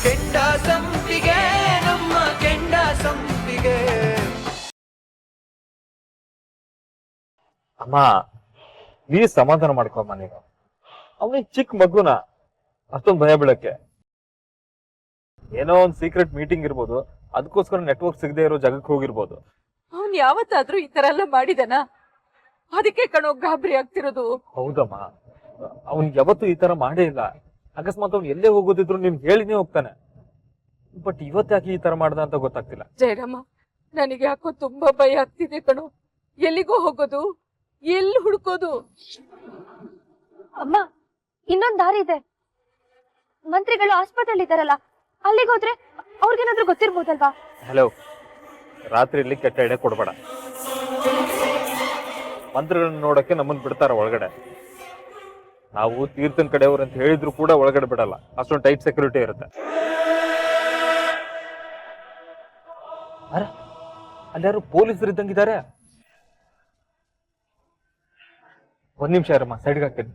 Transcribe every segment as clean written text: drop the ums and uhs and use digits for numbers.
ಕೆಂಡ ಸಂಪಿಗೆ ನಮ್ಮ ಕೆಂಡ ಸಂಪಿಗೆ. ಅಮ್ಮ ಪ್ಲೀಸ್ ಸಮಾಧಾನ ಮಾಡ್ಕೊಮ್ಮ ನೀನು. ಅವನಿಗೆ ಚಿಕ್ಕ ಮಗುನ ಅಷ್ಟೊಂದು ಭಯ ಬೀಳಕ್ಕೆ. ಏನೋ ಒಂದು ಸೀಕ್ರೆಟ್ ಮೀಟಿಂಗ್ ಇರ್ಬೋದು, ಅದಕ್ಕೋಸ್ಕರ ನೆಟ್ವರ್ಕ್ ಸಿಗದೆ ಇರೋ ಜಾಗಕ್ಕೆ ಹೋಗಿರ್ಬೋದು. ಅವನ್ ಯಾವತ್ತಾದ್ರೂ ಈ ತರ ಎಲ್ಲ ಮಾಡಿದನ? ಅದಕ್ಕೆ ಕಣೋ ಗಾಬರಿ ಆಗ್ತಿರೋದು. ಹೌದಮ್ಮ, ಅವ್ನಿಗೆ ಯಾವತ್ತೂ ಈ ತರ ಮಾಡೇ ಇಲ್ಲ. ಅಕಸ್ಮಾತ್ ಅವ್ನು ಎಲ್ಲೇ ಹೋಗೋದಿದ್ರು ನೀನ್ ಹೇಳಿನೇ ಹೋಗ್ತಾನೆ. ಬಟ್ ಇವತ್ತಾಕೆ ಈ ತರ ಮಾಡ್ದ ಅಂತ ಗೊತ್ತಾಗ್ತಿಲ್ಲ. ಜಯರಾಮ, ನನಗೆ ಯಾಕೋ ತುಂಬಾ ಭಯ ಆಗ್ತಿದೆ ಕಣೋ. ಎಲ್ಲಿಗೋ ಹೋಗೋದು, ಎಲ್ಲಿ ಹುಡ್ಕೋದು? ಅಮ್ಮ, ಇನ್ನೊಂದ್ ದಾರಿ ಇದೆ. ಮಂತ್ರಿಗಳು ಆಸ್ಪತ್ರೆಯಲ್ಲಿ ಇದಾರಲ್ಲ, ಅಲ್ಲಿಗೆ ಹೋದ್ರೆ ಅವ್ರಿಗೇನಾದ್ರೂ ಗೊತ್ತಿರ್ಬೋದಲ್ವಾ? ಹಲೋ, ರಾತ್ರಿ ಇಲ್ಲಿ ಕೆಟ್ಟ ಎಡೆ ಕೊಡ್ಬೇಡ. ಮಂತ್ರಿಗಳನ್ನ ನೋಡಕ್ಕೆ ನಮ್ಮನ್ನ ಬಿಡ್ತಾರ ಒಳಗಡೆ. ನಾವು ತೀರ್ಥನ್ ಕಡೆಯವ್ರು ಅಂತ ಹೇಳಿದ್ರು ಕೂಡ ಒಳಗಡೆ ಬಿಡಲ್ಲ, ಅಷ್ಟೊಂದು ಟೈಟ್ ಸೆಕ್ಯೂರಿಟಿ ಇರುತ್ತೆ. ಅಲ್ಲಾರು ಪೊಲೀಸರು ಇದ್ದಂಗಿದ್ದಾರೆ. ಒಂದ್ ನಿಮಿಷ ಇರಮ್ಮ, ಸೈಡ್ಗೆ ಹಾಕ್ತೀನಿ.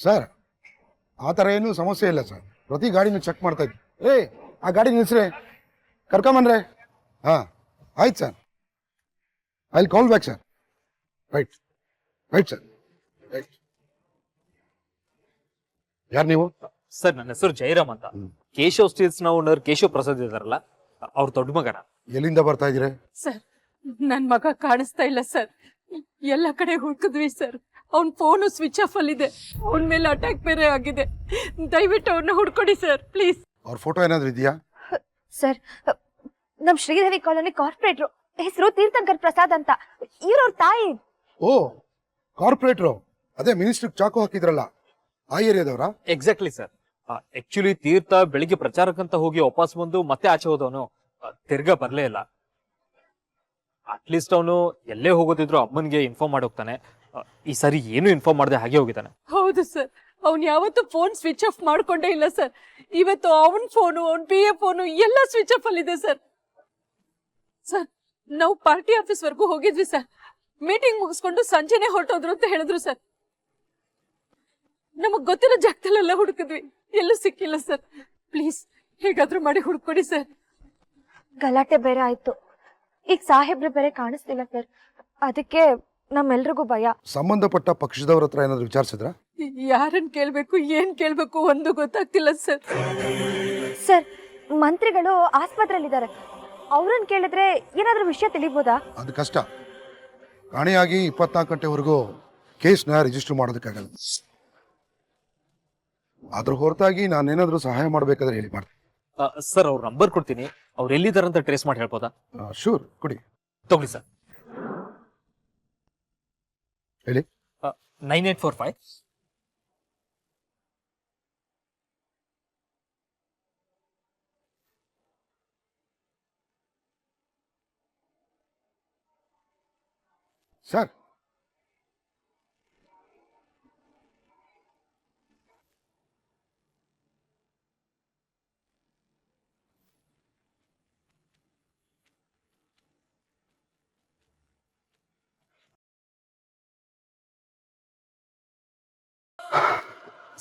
ಸರ್, ಆ ಥರ ಏನೂ ಸಮಸ್ಯೆ ಇಲ್ಲ ಸರ್. ಪ್ರತಿ ಗಾಡಿನೂ ಚೆಕ್ ಮಾಡ್ತಾ ಇದ್ವಿ. ಆ ಗಾಡಿ ನಿಲ್ಸ್ರೆ, ಕರ್ಕೊಂಬಂದ್ರೆ. ಹಾಂ, ಆಯ್ತು sir. I will call back sir. Right right sir, right. ಯಾರು ನೀವು? ಸರ್, ನನ್ನ ಹೆಸರು ಜಯರಾಮ್ ಅಂತ. ಕೇಶವ್ ಸ್ಟೀಲ್ಸ್ ನ ಓನರ್ ಕೇಶವ್ ಪ್ರಸಾದ್ ಇದಾರಲ್ಲ, ಅವ್ರ ದೊಡ್ಡ ಮಗನ. ಎಲ್ಲಿಂದ ಬರ್ತಾ ಇದ್ದೀರಾ? ಸರ್, ನನ್ ಮಗ ಕಾಣಿಸ್ತಾ ಇಲ್ಲ ಸರ್. ಎಲ್ಲ ಕಡೆ ಹುಡುಕಿದ್ವಿ ಸರ್. ಅವ್ನ್ ಫೋನು ಸ್ವಿಚ್ ಆಫ್ ಅಲ್ಲಿದೆ. ಅವನ ಮೇಲೆ ಅಟ್ಯಾಕ್ ಬೇರೆ ಆಗಿದೆ. ದಯವಿಟ್ಟು ಅವ್ರನ್ನ ಹುಡ್ಕೊಡಿ ಸರ್, ಪ್ಲೀಸ್. ಅವ್ರ ಫೋಟೋ ಏನಾದ್ರು ಇದೆಯಾ? ಸರ್, ನಮ್ ಶ್ರೀದೇವಿ ಕಾಲೋನಿ ಕಾರ್ಪೊರೇಟ್ರು, ಹೆಸರು ತೀರ್ಥಂಕರ್ ಪ್ರಸಾದ್ ಅಂತ. ಇವ್ರವ್ರ ತಾಯಿ. ಓ, ಕಾರ್ಪೊರೇಟ್ರು. ಅದೇ ಮಿನಿಸ್ಟರ್ ಚಾಕು ಹಾಕಿದ್ರಲ್ಲ, ಆ ಏರಿಯಾದವ್ರಾ? Exactly sir. ಆಕ್ಚುಲಿ ತೀರ್ಥ ಬೆಳಿಗ್ಗೆ ಪ್ರಚಾರಕ್ಕಂತ ಹೋಗಿ ವಾಪಸ್ ಬಂದು ಮತ್ತೆ ಆಚೆ ಹೋದವನು ತಿರ್ಗಾ ಬರ್ಲೇ ಇಲ್ಲ. ಅಟ್ಲೀಸ್ಟ್ ಅವನು ಎಲ್ಲೇ ಹೋಗೋದಿದ್ರು ಅಮ್ಮನ್ಗೆ ಇನ್ಫಾರ್ಮ್ ಮಾಡಿ ಹೋಗ್ತಾನೆ. ಈ ಸರಿ ಏನು ಇನ್ಫಾರ್ಮ್ ಮಾಡದೆ ಹಾಗೆ ಹೋಗಿದ್ದಾನೆ. ಹೌದು ಸರ್, ಅವ್ನ್ ಯಾವತ್ತು ಫೋನ್ ಸ್ವಿಚ್ ಆಫ್ ಮಾಡ್ಕೊಂಡೇ ಇಲ್ಲ ಸರ್. ಇವತ್ತು ಅವನ್ ಫೋನು, ಅವ್ನ್ PA ಫೋನು ಎಲ್ಲ ಸ್ವಿಚ್ ಆಫ್ ಅಲ್ಲಿದೆ ಸರ್. ಸರ್, ನಾವು ಪಾರ್ಟಿ ಆಫೀಸ್ ವರ್ಗೂ ಹೋಗಿದ್ವಿ ಸರ್. ಮೀಟಿಂಗ್ ಮುಗಿಸ್ಕೊಂಡು ಸಂಜೆನೆ ಹೊರಟೋದ್ರು ಅಂತ ಹೇಳಿದ್ರು ಸರ್. ನಮಗ್ ಗೊತ್ತಿರೋ ಜಾಗದಲ್ಲೆಲ್ಲ ಹುಡುಕಿದ್ವಿ, ಎಲ್ಲೂ ಸಿಕ್ಕಿಲ್ಲ ಸರ್. ಪ್ಲೀಸ್ ಹೇಗಾದ್ರೂ ಮಾಡಿ ಹುಡ್ಕೊಡಿ ಸರ್. ಗಲಾಟೆ ಬೇರೆ ಆಯ್ತು. ಈಗ ಸಾಹೇಬ್ರು ಬೇರೆ ಕಾಣಿಸ್ತಿಲ್ಲ ಸರ್. ಅದಕ್ಕೆ ನಮ್ಮೆಲ್ರಿಗೂ ಭಯ. ಸಂಬಂಧಪಟ್ಟ ಪಕ್ಷದವ್ರ ಹತ್ರ ಏನಾದ್ರು ವಿಚಾರಿಸಿದ್ರ? ಯಾರನ್ನ ಕೇಳ್ಬೇಕು, ಏನ್ ಕೇಳ್ಬೇಕು ಒಂದು ಗೊತ್ತಾಗ್ತಿಲ್ಲ ಸರ್. ಸರ್, ಮಂತ್ರಿಗಳು ಆಸ್ಪತ್ರೆಯಲ್ಲಿದ್ದಾರೆ. ಅವ್ರನ್ನ ಕೇಳಿದ್ರೆ ಏನಾದ್ರೂ ವಿಷಯ ತಿಳಿಬೋದಾ? ಅದು ಕಷ್ಟ. ಕಾಣೆಯಾಗಿ 24 ಗಂಟೆವರೆಗೂ ಕೇಸ್ನ ರಿಜಿಸ್ಟರ್ ಮಾಡೋದಕ್ಕಾಗಲ್ಲ. ಅದ್ರ ಹೊರತಾಗಿ ನಾನೇನಾದ್ರೂ ಸಹಾಯ ಮಾಡ್ಬೇಕಾದ್ರೆ ಹೇಳಿ ಮಾಡ್ತೀನಿ. ಸರ್, ಅವ್ರ ನಂಬರ್ ಕೊಡ್ತೀನಿ. ಅವ್ರು ಎಲ್ಲಿದ್ದಾರಂತ ಟ್ರೇಸ್ ಮಾಡಿ ಹೇಳ್ಬೋದಾ? ಶೂರ್, ಕೊಡಿ. ತಗೊಳ್ಳಿ ಸರ್. ಹೇಳಿ. 9845 ಸರ್,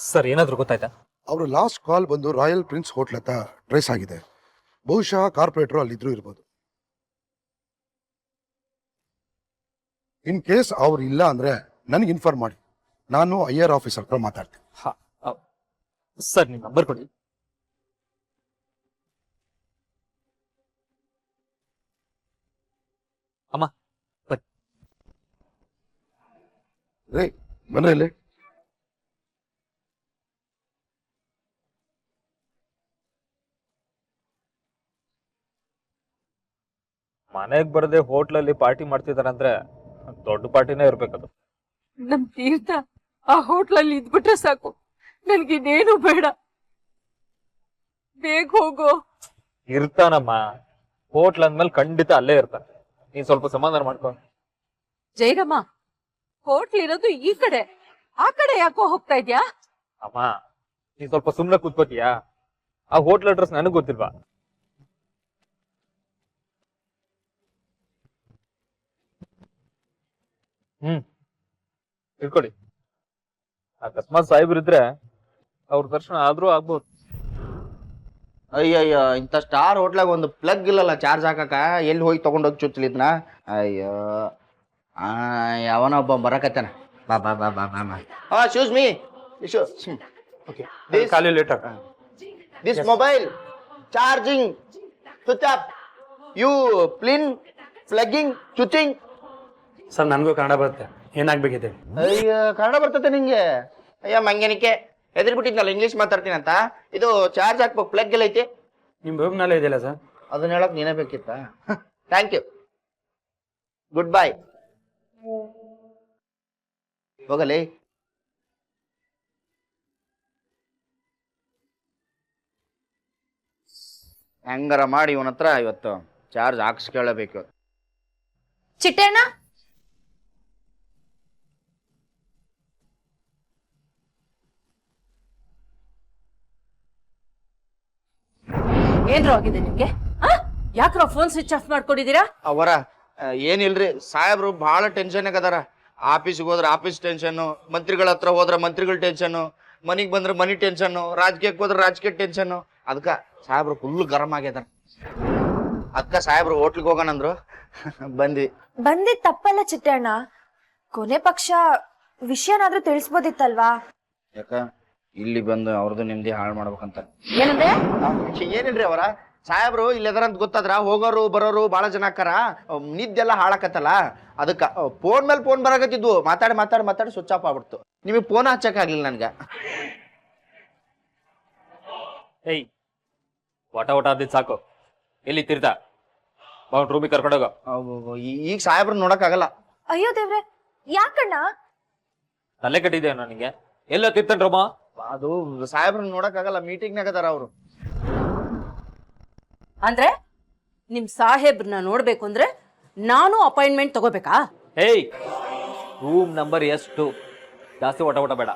ಸರ್, ಏನಾದ್ರು ಗೊತ್ತಾಯ್ತಾ? ಅವರ ಲಾಸ್ಟ್ ಕಾಲ್ ಬಂದು ರಾಯಲ್ ಪ್ರಿನ್ಸ್ ಹೋಟ್ಲ್ ಹತ್ರ ಟ್ರೇಸ್ ಆಗಿದೆ. ಬಹುಶಃ ಕಾರ್ಪೊರೇಟರ್ ಅಲ್ಲಿದ್ರು ಇರ್ಬೋದು. ಇನ್ ಕೇಸ್ ಅವ್ರು ಇಲ್ಲ ಅಂದ್ರೆ ನನಗೆ ಇನ್ಫಾರ್ಮ್ ಮಾಡಿ. ನಾನು IR ಆಫೀಸರ್ ಹತ್ರ ಮಾತಾಡ್ತೀನಿ. ಸರ್, ನಿಮ್ ನಂಬರ್ ಕೊಡಿ. ಅಮ್ಮ, ರೇ, ಬನ್ರಿ ಇಲ್ಲಿ. ಮನೆಗ್ ಬರದೆ ಹೋಟ್ಲಲ್ಲಿ ಪಾರ್ಟಿ ಮಾಡ್ತಿದಾರಂದ್ರೆ ದೊಡ್ಡ ಪಾರ್ಟಿನೇ ಇರ್ಬೇಕದು. ನಮ್ ತೀರ್ಥ ಆ ಹೋಟ್ಲಲ್ಲಿ ಇದ್ಬಿಟ್ರೆ ಸಾಕು, ನನ್ಗಿನ್ನೇನು ಬೇಡ. ಬೇಗ ಹೋಗೋ. ಇರ್ತಾನಮ್ಮ, ಹೋಟ್ಲ್ ಅಂದ್ಮೇಲೆ ಖಂಡಿತ ಅಲ್ಲೇ ಇರ್ತಾನೆ. ನೀನ್ ಸ್ವಲ್ಪ ಸಮಾಧಾನ ಮಾಡ್ಕೊ. ಜಯರಮ್ಮ, ಹೋಟ್ಲ್ ಇರೋದು ಈ ಕಡೆ, ಆ ಕಡೆ ಯಾಕೋ ಹೋಗ್ತಾ ಇದ್ಯಾ? ಅಮ್ಮ, ನೀನ್ ಸ್ವಲ್ಪ ಸುಮ್ನೆ ಕೂತ್ಕೋತೀಯಾ? ಆ ಹೋಟ್ಲ್ ಅಡ್ರೆಸ್ ನನಗ್ ಗೊತ್ತಿಲ್ವಾ? ಇಟ್ಕೊಳ್ಳಿ. ಅಕಸ್ಮಾತ್ ಸಾಹೇಬ್ರಿದ್ರೆ ಅವ್ರ ದರ್ಶನ ಆದ್ರೂ ಆಗ್ಬೋದು. ಅಯ್ಯಯ್ಯೋ ಇಂಥ ಸ್ಟಾರ್ ಹೋಟ್ಲಾಗ ಒಂದು ಪ್ಲಗ್ ಇಲ್ಲಲ್ಲ ಚಾರ್ಜ್ ಹಾಕಕ ಎಲ್ಲಿ ಹೋಗಿ ತೊಗೊಂಡೋಗಿ ಚುಚ್ಚಲಿದ್ನ ಅಯ್ಯೋ ಯಾವನೊಬ್ಬ ಬರಕತ್ತಾನ ಬಾ ಬಾ ಬಾ ಬಾ ಬಾ ಬಾ ಶೂಸ್ ಮೀ ಖಾಲಿ ಲೇಟ್ ಆಗ this mobile charging switch off you ಪ್ಲಿನ್ ಪ್ಲಗ್ಗಿಂಗ್ ಸ್ವಿಚಿಂಗ್. ಸರ್ ನನಗೂ ಕನ್ನಡ ಬರುತ್ತೆ, ಏನಾಗ್ಬೇಕಿದೆ? ಅಯ್ಯೋ ಕನ್ನಡ ಬರ್ತತೆ ನಿಂಗೆ? ಅಯ್ಯ ಮಂಗನಿಕೆ ಹೆದರ್ಬಿಟ್ಟಿದ್ನಲ್ಲ ಇಂಗ್ಲೀಷ್ ಮಾತಾಡ್ತೀನಿ ಅಂತ. ಇದು ಚಾರ್ಜ್ ಹಾಕ್ಬೇಕು, ಪ್ಲಗ್ ಎಲ್ಲ ಐತಿ. ನಿಮ್ಮ ರೂಮ್ನಲ್ಲೇ ಇದೆಯಲ್ಲ ಸರ್? ಅದನ್ನ ಹೇಳಕ್ ನೀನೇ ಬೇಕಿತ್ತ? Thank you, goodbye. ಹೋಗಲಿ. ಹೆಂಗಾರ ಮಾಡಿ ಇವನ ಹತ್ರ ಇವತ್ತು ಚಾರ್ಜ್ ಹಾಕ್ಸ್ಕೊಳ್ಳಬೇಕು. ಚಿಟ್ಟಣ್ಣ, ಏನ್ರ ಆಗಿದೆ ನಿಮ್ಗೆ? ಯಾಕ್ರ ಫೋನ್ ಸ್ವಿಚ್ ಆಫ್ ಮಾಡ್ಕೊಂಡಿದ್ದೀರಾ? ಅವರ ಏನಿಲ್ರಿ, ಸಾಹೇಬ್ರು ಬಹಳ ಟೆನ್ಷನ್ ಆಗದಾರ. ಆಫೀಸ್ಗೆ ಹೋದ್ರೆ ಆಫೀಸ್ ಟೆನ್ಷನ್ನು, ಮಂತ್ರಿಗಳ ಹತ್ರ ಹೋದ್ರೆ ಮಂತ್ರಿಗಳ ಟೆನ್ಷನ್ನು, ಮನಿಗೆ ಬಂದ್ರೆ ಮನಿ ಟೆನ್ಷನ್ನು, ರಾಜಕೀಯಕ್ಕೆ ಹೋದ್ರೆ ರಾಜಕೀಯ ಟೆನ್ಷನ್ನು. ಅದಕ್ಕ ಸಾಹೇಬ್ರು ಫುಲ್ ಗರಂ ಆಗ್ಯದಾರ. ಅದಕ್ಕ ಸಾಹೇಬ್ರು ಹೋಟ್ಲಿಗೆ ಹೋಗೋಣಂದ್ರು. ಬಂದ್ವಿ. ಬಂದಿದ್ ತಪ್ಪಲ್ಲ ಚಿಟ್ಟಣ್ಣ, ಕೊನೆ ಪಕ್ಷ ವಿಷಯನಾದ್ರೂ ತಿಳಿಸ್ಬೋದಿತ್ತಲ್ವಾ? ಯಾಕ ಇಲ್ಲಿ ಬಂದು ಅವ್ರದ್ದು ನಿಮ್ದಿ ಹಾಳು ಮಾಡ್ಬೇಕಂತ ಏನಂದ್ರೆ? ಏನಿಲ್ರಿ ಅವರ ಸಾಹೇಬ್ರು ಇಲ್ಲದಾರಂತ ಗೊತ್ತಾದ್ರ ಹೋಗೋರು ಬರೋರು ಬಹಳ ಜನ ಆಕಾರ, ನಿದ್ದೆಲ್ಲ ಹಾಳಾಕತ್ತಲ್ಲ. ಅದಕ್ಕ ಫೋನ್ ಮೇಲೆ ಫೋನ್ ಬರಾಕತ್ತಿದ್ವು. ಮಾತಾಡಿ ಮಾತಾಡಿ ಮಾತಾಡಿ ಸ್ವಿಚ್ ಆಫ್ ಆಗ್ಬಿಡ್ತು. ನಿಮಗೆ ಫೋನ್ ಹಚ್ಚಕ್ ಆಗ್ಲಿಲ್ಲ ನನ್ಗ. ಏಯ್ ವಟ ವಟ ಅದಿದ್ ಸಾಕು. ಎಲ್ಲಿ ತಿರ್ತಾ ರೂಮಿಗೆ ಕರ್ಕೊಂಡೋಗ. ಈಗ ಸಾಹೇಬ್ರು ನೋಡಕ್ ಆಗಲ್ಲ. ಅಯ್ಯೋ ದೇವ್ರೆ, ಯಾಕಣ್ಣ? ತಲೆ ಕಟ್ಟಿದ್ಯಾ ನನಗೆ? ಎಲ್ಲ ತಿರ್ತನ್ರಮ್ಮ. ಅದು ಸಾಹೇಬ್ರು ನೋಡಕ್ ಆಗಲ್ಲ, ಮೀಟಿಂಗ್ನಾಗ ಅದಾರ ಅವರು. ಅಂದ್ರೆ ನಿಮ್ ಸಾಹೇಬ್ರನ್ನ ನೋಡ್ಬೇಕು ಅಂದ್ರೆ ನಾನು ಅಪಾಯಿಂಟ್ಮೆಂಟ್ ತಗೋಬೇಕಾ? ಏಯ್ ರೂಮ್ ನಂಬರ್ ಎಷ್ಟು? ಜಾಸ್ತಿ ವಟ ವಟ ಬೇಡ.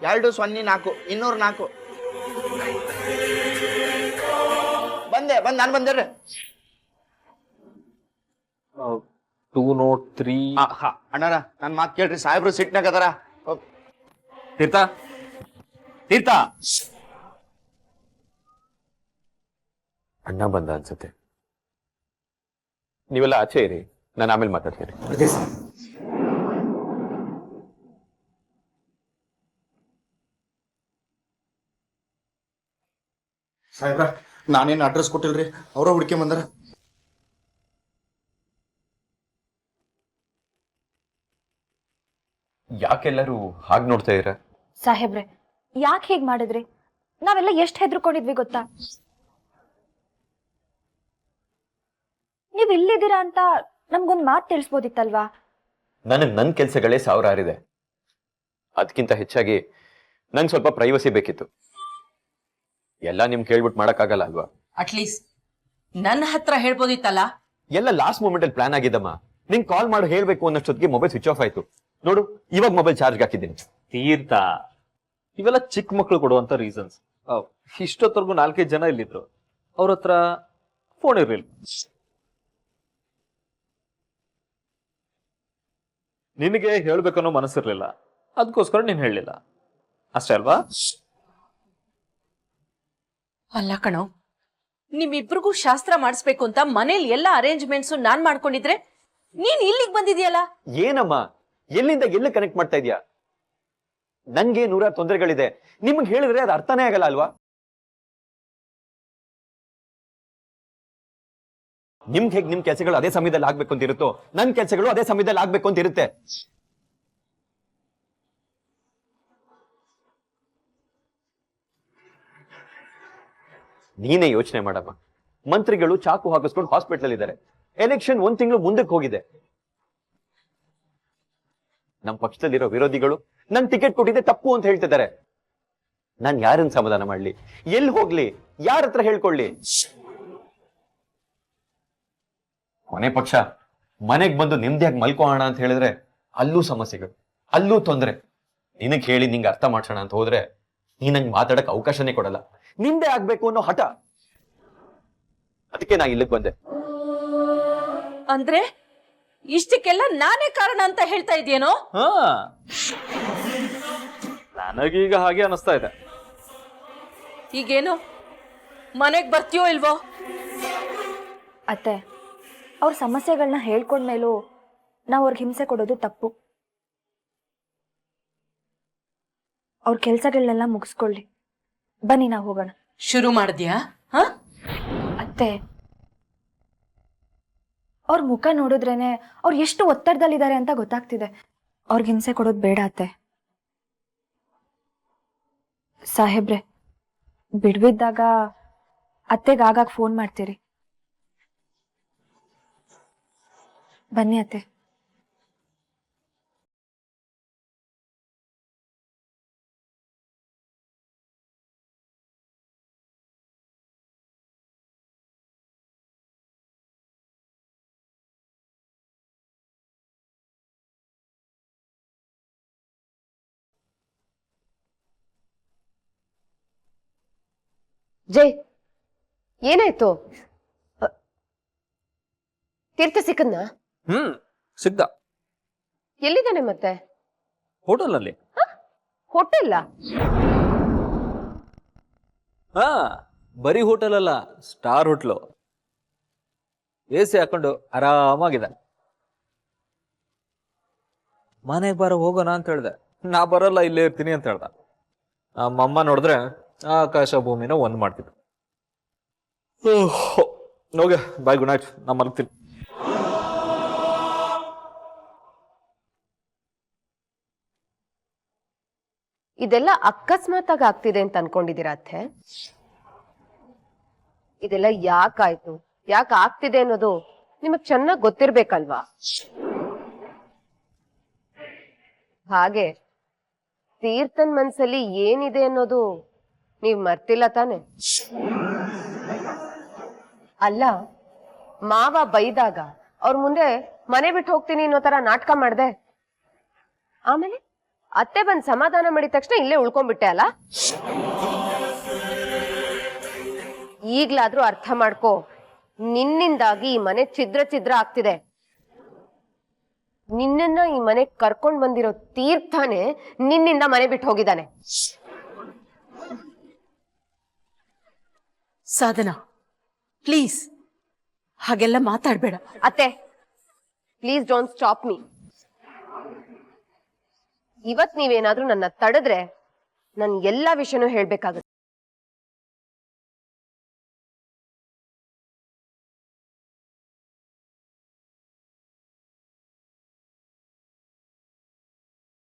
204 204 ನಾನು ಬಂದೆ. 203. ಅಣ್ಣಾರ ನನ್ ಮಾತ್ ಕೇಳ್ರಿ, ಸಾಹೇಬ್ರು ಸಿಟ್ನಾಗ ಅದಾರ. ತೀರ್ಥ ತೀರ್ಥ ಅಣ್ಣ ಬಂದ ಅನ್ಸುತ್ತೆ. ನೀವೆಲ್ಲ ಆಚೆ ಇರಿ, ನಾನು ಆಮೇಲೆ ಮಾತಾಡ್ತೀನಿ. ಸಾಹೇಬ್ರ ನಾನೇನು ಅಡ್ರೆಸ್ ಕೊಟ್ಟಿಲ್ರಿ, ಅವರ ಹುಡ್ಕೆ ಬಂದಾರ. ಯಾಕೆಲ್ಲರೂ ಹಾಗೆ ನೋಡ್ತಾ ಇದ್ದೀರಾ? ಸಾಹೇಬ್ರೆ, ಯಾಕೆ ಹೀಗ್ ಮಾಡಿದ್ರಿ? ನಾವೆಲ್ಲ ಎಷ್ಟ್ ಹೆದರ್ಕೊಂಡಿದ್ವಿ ಗೊತ್ತಾ? ನೀವ್ ಇಲ್ಲಿದ್ದೀರಾ ಅಂತ ನಮ್ಗೊಂದ್ ಮಾತು ತಿಳಿಸ್ಬೋದಿತ್ತಲ್ವಾ? ನನಗೆ ನನ್ನ ಕೆಲಸಗಳೇ ಸಾವಿರಾರಿದೆ. ಅದಕ್ಕಿಂತ ಹೆಚ್ಚಾಗಿ ನಂಗೆ ಸ್ವಲ್ಪ ಪ್ರೈವಸಿ ಬೇಕಿತ್ತು. ಎಲ್ಲ ನಿಮ್ ಕೇಳ್ಬಿಟ್ಟು ಮಾಡಕ್ಕಾಗಲ್ಲ ಅಲ್ವಾ? ಅಟ್ಲೀಸ್ಟ್ ನನ್ನ ಹತ್ರ ಹೇಳ್ಬೋದಿತ್ತಲ್ಲ. ಎಲ್ಲ ಲಾಸ್ಟ್ ಮೂಮೆಂಟ್ ಅಲ್ಲಿ ಪ್ಲಾನ್ ಆಗಿದ್ದಮ್ಮ. ನಿಂಗೆ ಕಾಲ್ ಮಾಡಿ ಹೇಳ್ಬೇಕು ಅನ್ನೋಷ್ಟೊತ್ತಿಗೆ ಮೊಬೈಲ್ ಸ್ವಿಚ್ ಆಫ್ ಆಯ್ತು. ನೋಡು, ಇವಾಗ ಮೊಬೈಲ್ ಚಾರ್ಜ್ ಹಾಕಿದ್ದೀನಿ. ತೀರ್ಥ, ಇವೆಲ್ಲ ಚಿಕ್ಕ ಮಕ್ಳು ಕೊಡುವಂತ ರೀಸನ್ಸ್. ಇಷ್ಟೊತ್ತವರೆಗೂ 4-5 ಜನ ಇಲ್ಲಿದ್ರು, ಅವ್ರ ಹತ್ರ ಫೋನ್ ಇರ್ಲಿಲ್ಲ. ನಿನಗೆ ಹೇಳ್ಬೇಕನ್ನೋ ಮನಸ್ಸಿರ್ಲಿಲ್ಲ, ಅದಕ್ಕೋಸ್ಕರ ನೀನ್ ಹೇಳಲಿಲ್ಲ ಅಷ್ಟೇ ಅಲ್ವಾ? ಅಲ್ಲ ಕಣೋ, ನಿಮ್ಮಿಬ್ರಿಗೂ ಶಾಸ್ತ್ರ ಮಾಡಿಸ್ಬೇಕು ಅಂತ ಮನೇಲಿ ಎಲ್ಲ ಅರೇಂಜ್ಮೆಂಟ್ಸ್ ನಾನ್ ಮಾಡ್ಕೊಂಡಿದ್ರೆ ನೀನ್ ಇಲ್ಲಿಗೆ ಬಂದಿದ್ಯಲ್ಲ. ಏನಮ್ಮ, ಎಲ್ಲಿಂದ ಎಲ್ಲಿ ಕನೆಕ್ಟ್ ಮಾಡ್ತಾ ಇದೀಯಾ? ನನ್ಗೆ 100 ತೊಂದರೆಗಳಿದೆ. ನಿಮ್ಗೆ ಹೇಳಿದ್ರೆ ಅದು ಅರ್ಥನೇ ಆಗಲ್ಲ ಅಲ್ವಾ? ನಿಮ್ಗೆ ಹೇಗೆ ನಿಮ್ ಕೆಲಸಗಳು ಅದೇ ಸಮಯದಲ್ಲಿ ಆಗ್ಬೇಕು ಅಂತ ಇರುತ್ತೋ, ನನ್ ಕೆಲಸಗಳು ಅದೇ ಸಮಯದಲ್ಲಿ ಆಗ್ಬೇಕು ಅಂತ ಇರುತ್ತೆ. ನೀನೇ ಯೋಚನೆ ಮಾಡಮ್ಮ. ಮಂತ್ರಿಗಳು ಚಾಕು ಹಾಕಿಸ್ಕೊಂಡು ಹಾಸ್ಪಿಟಲ್ ಇದ್ದಾರೆ. ಎಲೆಕ್ಷನ್ 1 ತಿಂಗಳು ಮುಂದಕ್ಕೆ ಹೋಗಿದೆ. ನಮ್ಮ ಪಕ್ಷದಲ್ಲಿರೋ ವಿರೋಧಿಗಳು ನನ್ ಟಿಕೆಟ್ ಕೊಟ್ಟಿದ್ದೆ ತಪ್ಪು ಅಂತ ಹೇಳ್ತಿದ್ದಾರೆ. ನಾನ್ ಯಾರನ್ನ ಸಮಾಧಾನ ಮಾಡ್ಲಿ? ಎಲ್ಲಿ ಹೋಗ್ಲಿ? ಯಾರ ಹತ್ರ ಹೇಳ್ಕೊಳ್ಳಿ? ಕೊನೆ ಪಕ್ಷ ಮನೆಗ್ ಬಂದು ನೆಮ್ಮದಿಯಾಗಿ ಮಲ್ಕೋಣ ಅಂತ ಹೇಳಿದ್ರೆ ಅಲ್ಲೂ ಸಮಸ್ಯೆಗಳು, ಅಲ್ಲೂ ತೊಂದ್ರೆ. ನಿನಗ್ ಹೇಳಿ ನಿಂಗೆ ಅರ್ಥ ಮಾಡ್ಸೋಣ ಅಂತ ಹೋದ್ರೆ ನೀ ನಂಗೆ ಮಾತಾಡಕ್ ಅವಕಾಶನೇ ಕೊಡಲ್ಲ. ನಿಂದೆ ಆಗ್ಬೇಕು ಅನ್ನೋ ಹಠ. ಅದಕ್ಕೆ ನಾ ಇಲ್ಲಿಗೆ ಬಂದೆ. ಅಂದ್ರೆ ಇಷ್ಟಕ್ಕೆಲ್ಲ ನಾನೇ ಕಾರಣ ಅಂತ ಹೇಳ್ತಾ ಇದೆಯೇನೋ? ನನಗೀಗ ಹಾಗೆ ಅನಿಸ್ತಾ ಇದೆ. ಈಗೇನು ಮನೆಗ್ ಬರ್ತೀಯೋ ಇಲ್ವೋ? ಅತ್ತೆ, ಅವ್ರ ಸಮಸ್ಯೆಗಳನ್ನ ಹೇಳ್ಕೊಂಡ್ಮೇಲೂ ನಾವು ಅವ್ರಿಗೆ ಹಿಂಸೆ ಕೊಡೋದು ತಪ್ಪು. ಅವ್ರ ಕೆಲ್ಸಗಳನ್ನೆಲ್ಲ ಮುಗಿಸ್ಕೊಳ್ಳಿ. ಬನ್ನಿ ನಾವು ಹೋಗೋಣ. ಶುರು ಮಾಡಿದ್ಯಾ? ಹಾ? ಅತ್ತೆ, ಅವ್ರ ಮುಖ ನೋಡಿದ್ರೇನೆ ಅವ್ರು ಎಷ್ಟು ಒತ್ತಡದಲ್ಲಿದ್ದಾರೆ ಅಂತ ಗೊತ್ತಾಗ್ತಿದೆ. ಅವ್ರಿಗೆ ಹಿಂಸೆ ಕೊಡೋದು ಬೇಡ ಅತ್ತೆ. ಸಾಹೇಬ್ರೆ, ಬಿಡ್ಬಿದ್ದಾಗ ಅತ್ತೆಗೆ ಆಗಾಗ ಫೋನ್ ಮಾಡ್ತೀರಿ. ಬನ್ನಿ ಅತ್ತೆ. ಜೈ, ಏನಾಯ್ತು? ತೀರ್ಥ ಸಿಕ್ಕದ್ನ? ಸಿಗ್ದ. ಎಲ್ಲಿದ್ದಾನೆ ಮತ್ತೆ? ಹೋಟೆಲ್ ಅಲ್ಲಿ. ಹೋಟೆಲ್ಲ? ಹಾ, ಬರೀ ಹೋಟೆಲ್ ಅಲ್ಲ, ಸ್ಟಾರ್ ಹೋಟ್ಲು. AC ಹಾಕೊಂಡು ಆರಾಮಾಗಿದೆ. ಮನೆಗೆ ಬರೋ ಹೋಗೋಣ ಅಂತ ಹೇಳ್ದೆ. ನಾ ಬರಲ್ಲ, ಇಲ್ಲೇ ಇರ್ತೀನಿ ಅಂತ ಹೇಳ್ದ. ನಮ್ಮಮ್ಮ ನೋಡಿದ್ರೆ ಆಕಾಶ ಭೂಮಿನ ಒಂದ್ ಮಾಡ್ತಿದ್ರು. ಹೋಗೆ, ಬಾಯ್, ಗುಡ್ ನೈಟ್. ನಾ ಮಲಗ್ತೀನಿ. ಇದೆಲ್ಲ ಅಕಸ್ಮಾತ್ ಆಗಿ ಆಗ್ತಿದೆ ಅಂತ ಅನ್ಕೊಂಡಿದ್ದೀರಾ ಅತ್ತೆ? ಇದೆಲ್ಲ ಯಾಕಾಯ್ತು, ಯಾಕೆ ಆಗ್ತಿದೆ ಅನ್ನೋದು ನಿಮಗ್ ಚೆನ್ನಾಗ್ ಗೊತ್ತಿರ್ಬೇಕಲ್ವಾ? ಹಾಗೆ ತೀರ್ಥನ್ ಮನ್ಸಲ್ಲಿ ಏನಿದೆ ಅನ್ನೋದು ನೀವ್ ಮರ್ತಿಲ್ಲ ತಾನೆ? ಅಲ್ಲ, ಮಾವ ಬೈದಾಗ ಅವ್ರ ಮುಂದೆ ಮನೆ ಬಿಟ್ಟು ಹೋಗ್ತೀನಿ ಅನ್ನೋ ತರ ನಾಟಕ ಮಾಡ್ದೆ. ಆಮೇಲೆ ಅತ್ತೆ ಬಂದ್ ಸಮಾಧಾನ ಮಾಡಿದ ತಕ್ಷಣ ಇಲ್ಲೇ ಉಳ್ಕೊಂಡ್ಬಿಟ್ಟೆ ಅಲ್ಲ? ಈಗ್ಲಾದ್ರೂ ಅರ್ಥ ಮಾಡ್ಕೋ, ನಿನ್ನಿಂದಾಗಿ ಈ ಮನೆ ಛಿದ್ರ ಛಿದ್ರ ಆಗ್ತಿದೆ. ನಿನ್ನನ್ನ ಈ ಮನೆ ಕರ್ಕೊಂಡ್ ಬಂದಿರೋ ತೀರ್ಥನೇ ನಿನ್ನಿಂದ ಮನೆ ಬಿಟ್ಟು ಹೋಗಿದ್ದಾನೆ. ಸಾಧನಾ, ಪ್ಲೀಸ್ ಹಾಗೆಲ್ಲ ಮಾತಾಡ್ಬೇಡ. ಅತ್ತೆ, ಪ್ಲೀಸ್ ಡೋಂಟ್ ಸ್ಟಾಪ್ ಮೀ. ಇವತ್ ನೀವೇನಾದ್ರೂ ನನ್ನ ತಡೆದ್ರೆ ನನ್ ಎಲ್ಲಾ ವಿಷಯನೂ ಹೇಳ್ಬೇಕಾಗುತ್ತೆ.